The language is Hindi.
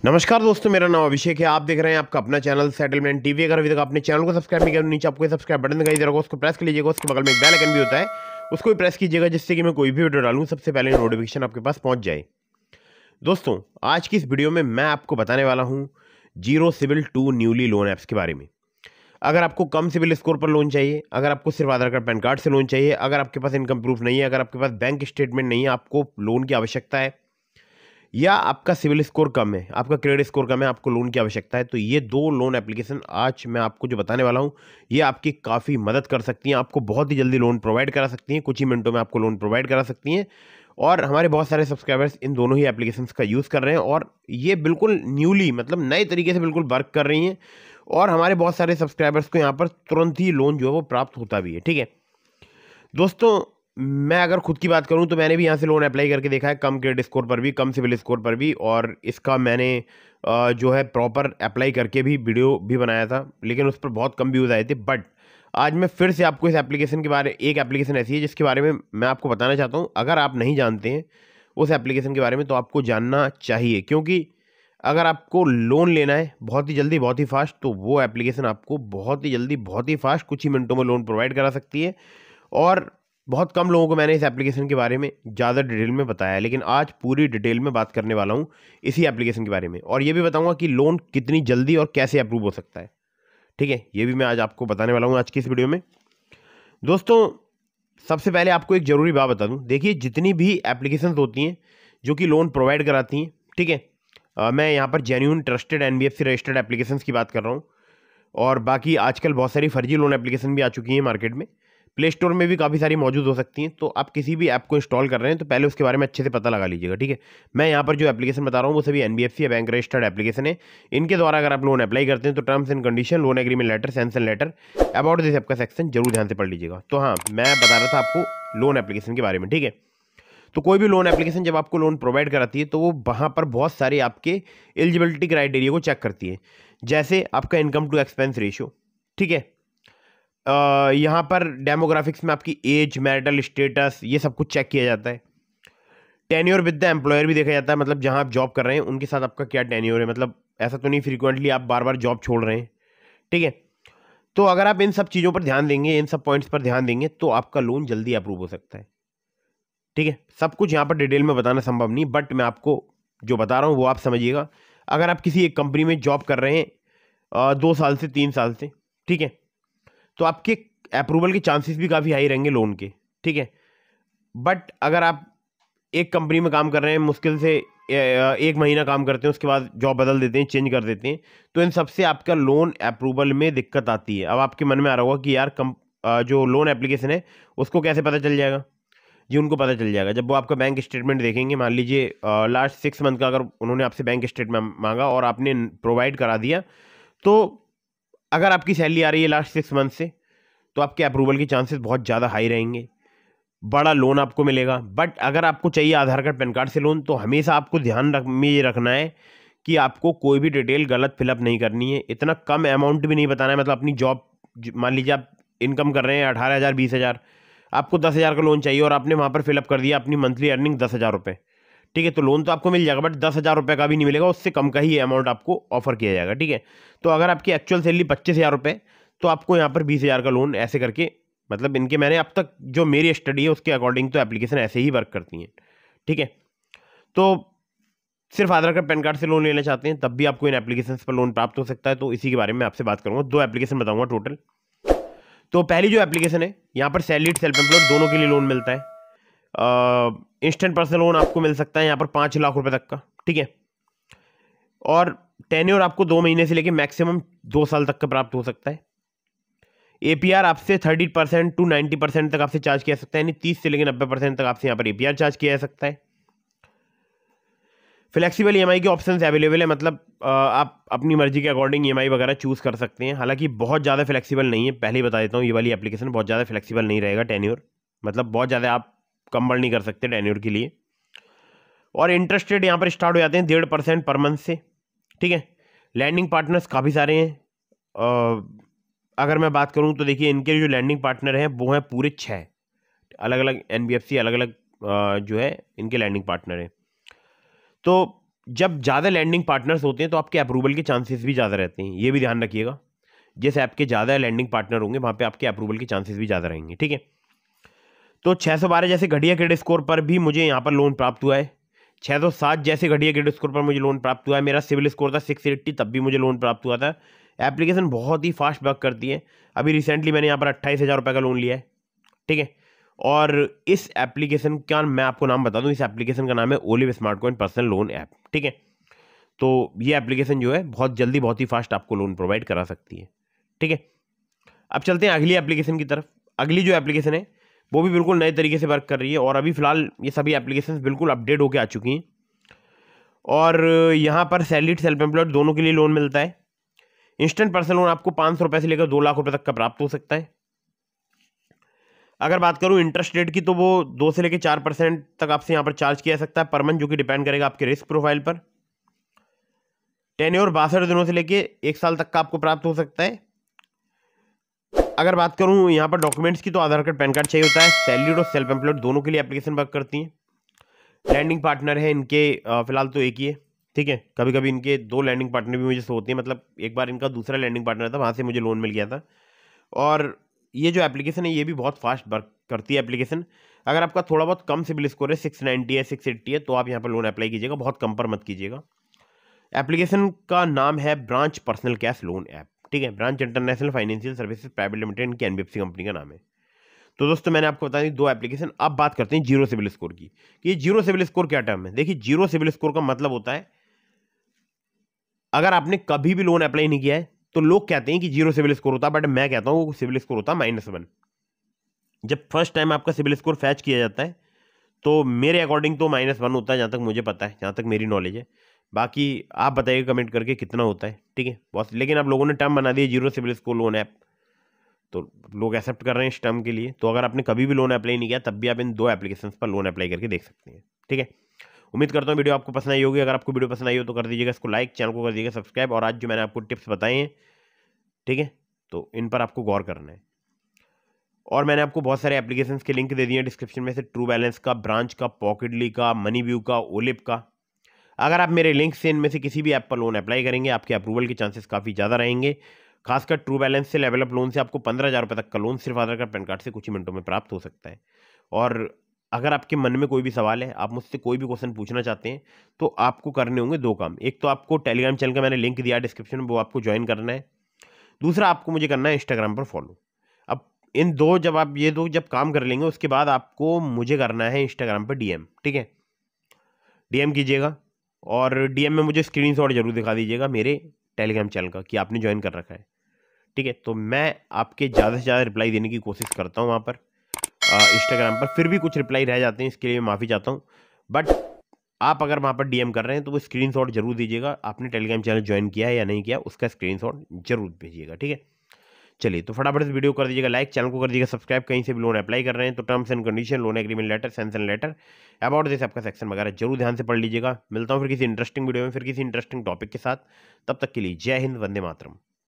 नमस्कार दोस्तों, मेरा नाम अभिषेक है। आप देख रहे हैं आपका अपना चैनल सेटलमेंट टीवी। अगर अभी तक आपने चैनल को सब्सक्राइब नहीं किया तो नीचे आपको सब्सक्राइब बटन दिखाई दे रहा होगा, उसको प्रेस कर लीजिएगा। उसके बगल में एक बेल आइकन भी होता है, उसको भी प्रेस कीजिएगा, जिससे कि मैं कोई भी वीडियो डालूं सबसे पहले नोटिफिकेशन आपके पास पहुंच जाए। दोस्तों, आज की इस वीडियो में मैं आपको बताने वाला हूं zero CIBIL to newly loan apps के बारे में। अगर आपको कम सिविल स्कोर पर लोन चाहिए, अगर आपको सिर्फ आधार कार्ड पैन कार्ड से लोन चाहिए, अगर आपके पास इनकम प्रूफ नहीं है, अगर आपके पास बैंक स्टेटमेंट नहीं है, आपको लोन की आवश्यकता है, या आपका सिविल स्कोर कम है, आपका क्रेडिट स्कोर कम है, आपको लोन की आवश्यकता है, तो ये दो लोन एप्लीकेशन आज मैं आपको जो बताने वाला हूँ ये आपकी काफ़ी मदद कर सकती हैं। आपको बहुत ही जल्दी लोन प्रोवाइड करा सकती हैं, कुछ ही मिनटों में आपको लोन प्रोवाइड करा सकती हैं। और हमारे बहुत सारे सब्सक्राइबर्स इन दोनों ही एप्लीकेशंस का यूज़ कर रहे हैं और ये बिल्कुल न्यूली, मतलब नए तरीके से बिल्कुल वर्क कर रही हैं। और हमारे बहुत सारे सब्सक्राइबर्स को यहाँ पर तुरंत ही लोन जो है वो प्राप्त होता भी है। ठीक है दोस्तों, मैं अगर खुद की बात करूं तो मैंने भी यहाँ से लोन अप्लाई करके देखा है, कम क्रेडिट स्कोर पर भी, कम सिविल स्कोर पर भी। और इसका मैंने जो है प्रॉपर अप्लाई करके भी वीडियो भी बनाया था, लेकिन उस पर बहुत कम व्यूज़ आए थे। बट आज मैं फिर से आपको इस एप्लीकेशन के बारे, एक एप्लीकेशन ऐसी है जिसके बारे में मैं आपको बताना चाहता हूँ। अगर आप नहीं जानते हैं उस एप्लीकेशन के बारे में तो आपको जानना चाहिए, क्योंकि अगर आपको लोन लेना है बहुत ही जल्दी, बहुत ही फास्ट, तो वो एप्लीकेशन आपको बहुत ही जल्दी, बहुत ही फास्ट, कुछ ही मिनटों में लोन प्रोवाइड करा सकती है। और बहुत कम लोगों को मैंने इस एप्लीकेशन के बारे में ज़्यादा डिटेल में बताया है, लेकिन आज पूरी डिटेल में बात करने वाला हूँ इसी एप्लीकेशन के बारे में। और ये भी बताऊंगा कि लोन कितनी जल्दी और कैसे अप्रूव हो सकता है। ठीक है, ये भी मैं आज आपको बताने वाला हूँ आज की इस वीडियो में। दोस्तों, सबसे पहले आपको एक ज़रूरी बात बता दूँ। देखिए, जितनी भी एप्लीकेशन होती हैं जो कि लोन प्रोवाइड कराती हैं, ठीक है, मैं यहाँ पर genuine trusted NBFC registered applications की बात कर रहा हूँ। और बाकी आजकल बहुत सारी फर्जी लोन एप्लीकेशन भी आ चुकी हैं मार्केट में। प्ले स्टोर में भी काफ़ी सारी मौजूद हो सकती हैं। तो आप किसी भी ऐप को इंस्टॉल कर रहे हैं तो पहले उसके बारे में अच्छे से पता लगा लीजिएगा। ठीक है, मैं यहाँ पर जो एप्लीकेशन बता रहा हूँ वो सभी NBFC या बैंक रजिस्टर्ड एप्लीकेशन है। इनके द्वारा अगर आप लोन अप्लाई करते हैं तो terms and condition, loan agreement letter, sanction letter, about this app का सेक्शन जरूर ध्यान से पढ़ लीजिएगा। तो हाँ, मैं बता रहा था आपको लोन एप्लीकेशन के बारे में। ठीक है, तो कोई भी लोन एप्लीकेशन जब आपको लोन प्रोवाइड कराती है तो वो वहाँ पर बहुत सारे आपके एलिजिबिलिटी क्राइटेरिया को चेक करती है। जैसे आपका इनकम टू एक्सपेंस रेशियो, ठीक है, यहाँ पर डेमोग्राफिक्स में आपकी एज, मैरिटल स्टेटस, ये सब कुछ चेक किया जाता है। टेन्योर विद द एम्प्लॉयर भी देखा जाता है, मतलब जहाँ आप जॉब कर रहे हैं उनके साथ आपका क्या टेन्योर है, मतलब ऐसा तो नहीं फ्रीक्वेंटली आप बार बार जॉब छोड़ रहे हैं। ठीक है, तो अगर आप इन सब चीज़ों पर ध्यान देंगे, इन सब पॉइंट्स पर ध्यान देंगे, तो आपका लोन जल्दी अप्रूव हो सकता है। ठीक है, सब कुछ यहाँ पर डिटेल में बताना संभव नहीं, बट मैं आपको जो बता रहा हूँ वो आप समझिएगा। अगर आप किसी एक कंपनी में जॉब कर रहे हैं 2 साल से 3 साल से, ठीक है, तो आपके अप्रूवल के चांसेस भी काफ़ी हाई रहेंगे लोन के। ठीक है, बट अगर आप एक कंपनी में काम कर रहे हैं, मुश्किल से 1 महीना काम करते हैं, उसके बाद जॉब बदल देते हैं, चेंज कर देते हैं, तो इन सबसे आपका लोन अप्रूवल में दिक्कत आती है। अब आपके मन में आ रहा होगा कि यार जो लोन एप्लीकेशन है उसको कैसे पता चल जाएगा। जी, उनको पता चल जाएगा जब वो आपका बैंक स्टेटमेंट देखेंगे। मान लीजिए लास्ट 6 मंथ का अगर उन्होंने आपसे बैंक स्टेटमेंट मांगा और आपने प्रोवाइड करा दिया, तो अगर आपकी सैलरी आ रही है लास्ट 6 मंथ से तो आपके अप्रूवल के चांसेस बहुत ज़्यादा हाई रहेंगे, बड़ा लोन आपको मिलेगा। बट अगर आपको चाहिए आधार कार्ड पैन कार्ड से लोन, तो हमेशा आपको ध्यान में ये रखना है कि आपको कोई भी डिटेल गलत फिलअप नहीं करनी है। इतना कम अमाउंट भी नहीं बताना है, मतलब अपनी जॉब, मान लीजिए आप इनकम कर रहे हैं 18,000 20,000, आपको 10,000 का लोन चाहिए और आपने वहाँ पर फिलअप कर दिया अपनी मंथली अर्निंग 10,000 रुपये। ठीक है, तो लोन तो आपको मिल जाएगा, बट 10,000 रुपये का भी नहीं मिलेगा, उससे कम का ही अमाउंट आपको ऑफर किया जाएगा। ठीक है, तो अगर आपकी एक्चुअल सैलरी 25,000 रुपये, तो आपको यहाँ पर 20,000 का लोन ऐसे करके, मतलब इनके, मैंने अब तक जो मेरी स्टडी है उसके अकॉर्डिंग तो एप्लीकेशन ऐसे ही वर्क करती हैं। ठीक है, तो सिर्फ आधार कार्ड पैन कार्ड से लोन लेना चाहते हैं तब भी आपको इन एप्लीकेशन पर लोन प्राप्त हो सकता है। तो इसी के बारे में आपसे बात करूंगा, 2 एप्लीकेशन बताऊंगा टोटल। तो पहली जो एप्लीकेशन है, यहाँ पर सैलरीड, सेल्फ एम्प्लॉयड दोनों के लिए लोन मिलता है। इंस्टेंट पर्सनल लोन आपको मिल सकता है यहाँ पर 5 लाख रुपए तक का। ठीक है, और टेन्योर आपको 2 महीने से लेकर मैक्सिमम 2 साल तक का प्राप्त हो सकता है। APR आपसे 30% टू 90% तक आपसे चार्ज किया जा सकता है, यानी 30 से लेकर 90% तक आपसे यहाँ पर APR चार्ज किया जा सकता है। फ्लेक्सिबल EMI के ऑप्शंस अवेलेबल है, मतलब आप अपनी मर्जी के अकॉर्डिंग EMI वगैरह चूज़ कर सकते हैं। हालांकि बहुत ज़्यादा फ्लेक्सिबल नहीं है, पहले ही बता देता हूँ, ये वाली एप्लीकेशन बहुत ज़्यादा फ्लेक्सिबल नहीं रहेगा। टेन्योर मतलब बहुत ज़्यादा आप कम बढ़ नहीं कर सकते टेन्योर के लिए। और इंटरेस्ट रेट यहाँ पर स्टार्ट हो जाते हैं 1.5% पर मंथ से। ठीक है, लैंडिंग पार्टनर्स काफ़ी सारे हैं। अगर मैं बात करूँ तो देखिए, इनके जो लैंडिंग पार्टनर हैं वो हैं पूरे 6 अलग अलग NBFC, अलग अलग जो है इनके लैंडिंग पार्टनर हैं। तो जब ज़्यादा लैंडिंग पार्टनर्स होते हैं तो आपके अप्रूवल के चांसेस भी ज़्यादा रहते हैं, ये भी ध्यान रखिएगा। जिस ऐप के ज़्यादा लैंडिंग पार्टनर होंगे वहाँ पे आपके अप्रूवल के चांसेस भी ज़्यादा रहेंगे, ठीक है। तो 612 जैसे घटिया क्रेडिट स्कोर पर भी मुझे यहाँ पर लोन प्राप्त हुआ है। 607 जैसे घटिया क्रेडिट स्कोर पर मुझे लोन प्राप्त हुआ है। मेरा सिविल स्कोर था 680, तब भी मुझे लोन प्राप्त हुआ था। एप्लीकेशन बहुत ही फास्ट वर्क करती है। अभी रिसेंटली मैंने यहाँ पर 28,000 रुपये का लोन लिया है, ठीक है। और इस एप्लीकेशन का मैं आपको नाम बता दूं, इस एप्लीकेशन का नाम है olive smart coin personal loan app, ठीक है। तो ये एप्लीकेशन जो है बहुत जल्दी बहुत ही फास्ट आपको लोन प्रोवाइड करा सकती है, ठीक है। अब चलते हैं अगली एप्लीकेशन की तरफ। अगली जो एप्लीकेशन है वो भी बिल्कुल नए तरीके से वर्क कर रही है, और अभी फिलहाल ये सभी एप्लीकेशंस बिल्कुल अपडेट होकर आ चुकी हैं। और यहाँ पर सैलरीड सेल्फ एम्प्लॉयड दोनों के लिए लोन मिलता है। इंस्टेंट पर्सनल लोन आपको 500 रुपये से लेकर 2 लाख रुपए तक का प्राप्त हो सकता है। अगर बात करूँ इंटरेस्ट रेट की, तो वो 2 से लेकर 4% तक आपसे यहाँ पर चार्ज किया जा सकता है पर मंथ, जो कि डिपेंड करेगा आपके रिस्क प्रोफाइल पर। टेन्योर 62 दिनों से लेकर 1 साल तक का आपको प्राप्त हो सकता है। अगर बात करूं यहाँ पर डॉक्यूमेंट्स की, तो आधार कार्ड पैन कार्ड चाहिए होता है। सैलरीड और सेल्फ एम्प्लॉयड दोनों के लिए एप्लीकेशन वर्क करती हैं। लैंडिंग पार्टनर है इनके फिलहाल तो एक ही है, ठीक है। कभी कभी इनके 2 लैंडिंग पार्टनर भी मुझे से होती हैं, मतलब एक बार इनका दूसरा लैंडिंग पार्टनर था, वहाँ से मुझे लोन मिल गया था। और ये जो एप्लीकेशन है ये भी बहुत फास्ट वर्क करती है एप्लीकेशन। अगर आपका थोड़ा बहुत कम सिबिल स्कोर है, 690 है, 680 है, तो आप यहाँ पर लोन अप्लाई कीजिएगा, बहुत कम पर मत कीजिएगा। एप्लीकेशन का नाम है branch personal cash loan app, ठीक है। Branch international financial services private limited, इनकी एनबीएफसी कंपनी का नाम है। तो दोस्तों मैंने आपको बता दी 2 एप्लीकेशन। अब बात करते हैं जीरो सिविल स्कोर की, कि ये जीरो सिविल स्कोर क्या टर्म है। देखिए, जीरो सिविल स्कोर का मतलब होता है अगर आपने कभी भी लोन अप्लाई नहीं किया है, तो लोग कहते हैं कि जीरो सिविल स्कोर होता है, बट मैं कहता हूँ वो सिविल स्कोर होता है -1। जब फर्स्ट टाइम आपका सिविल स्कोर फैच किया जाता है तो मेरे अकॉर्डिंग तो -1 होता है, जहाँ तक मुझे पता है, जहाँ तक मेरी नॉलेज है। बाकी आप बताइएगा कमेंट करके कितना होता है, ठीक है बॉस। लेकिन आप लोगों ने टर्म बना दिया zero CIBIL score loan app, तो लोग एक्सेप्ट कर रहे हैं इस टर्म के लिए। तो अगर आपने कभी भी लोन अप्लाई नहीं किया, तब भी आप इन 2 एप्लीकेशंस पर लोन अप्लाई करके देख सकते हैं, ठीक है। उम्मीद करता हूँ वीडियो आपको पसंद आई होगी। अगर आपको वीडियो पसंद आई हो तो कर दीजिएगा इसको लाइक, चैनल को कर दीजिएगा सब्सक्राइब। और आज जो मैंने आपको टिप्स बताए हैं, ठीक है, तो इन पर आपको गौर करना है। और मैंने आपको बहुत सारे एप्लीकेशंस के लिंक दे दिए हैं डिस्क्रिप्शन में से, ट्रू बैलेंस का, ब्रांच का, पॉकेटली का, मनी व्यू का, ओलिप का। अगर आप मेरे लिंक से इनमें से किसी भी ऐप पर लोन अप्लाई करेंगे, आपके अप्रूवल के चांसेस काफ़ी ज़्यादा रहेंगे। खासकर ट्रू बैलेंस से लेवल अप लोन से आपको 15,000 रुपये तक का लोन सिर्फ आधार कार्ड पैन कार्ड से कुछ ही मिनटों में प्राप्त हो सकता है। और अगर आपके मन में कोई भी सवाल है, आप मुझसे कोई भी क्वेश्चन पूछना चाहते हैं, तो आपको करने होंगे 2 काम। एक तो आपको टेलीग्राम चैनल का मैंने लिंक दिया डिस्क्रिप्शन में, वो आपको ज्वाइन करना है। दूसरा, आपको मुझे करना है इंस्टाग्राम पर फॉलो। अब इन 2 जब आप ये 2 जब काम कर लेंगे, उसके बाद आपको मुझे करना है इंस्टाग्राम पर डीएम, ठीक है। डीएम कीजिएगा और डीएम में मुझे स्क्रीनशॉट जरूर दिखा दीजिएगा मेरे टेलीग्राम चैनल का कि आपने ज्वाइन कर रखा है, ठीक है। तो मैं आपके ज़्यादा से ज़्यादा रिप्लाई देने की कोशिश करता हूँ वहाँ पर इंस्टाग्राम पर। फिर भी कुछ रिप्लाई रह जाते हैं, इसके लिए मैं माफ़ी चाहता हूँ। बट आप अगर वहाँ पर डीएम कर रहे हैं तो वो स्क्रीनशॉट जरूर दीजिएगा, आपने टेलीग्राम चैनल ज्वाइन किया है या नहीं किया, उसका स्क्रीनशॉट जरूर भेजिएगा, ठीक है। चलिए, तो फटाफट से वीडियो कर दीजिएगा लाइक, चैनल को कर दीजिएगा सब्सक्राइब। कहीं से भी लोन अप्लाई कर रहे हैं तो terms and condition, loan agreement letter, sanction letter, about this आपका सेक्शन वगैरह जरूर ध्यान से पढ़ लीजिएगा। मिलता हूँ फिर किसी इंटरेस्टिंग वीडियो में, फिर किसी इंटरेस्टिंग टॉपिक के साथ। तब तक के लिए जय हिंद, वंदे मातरम।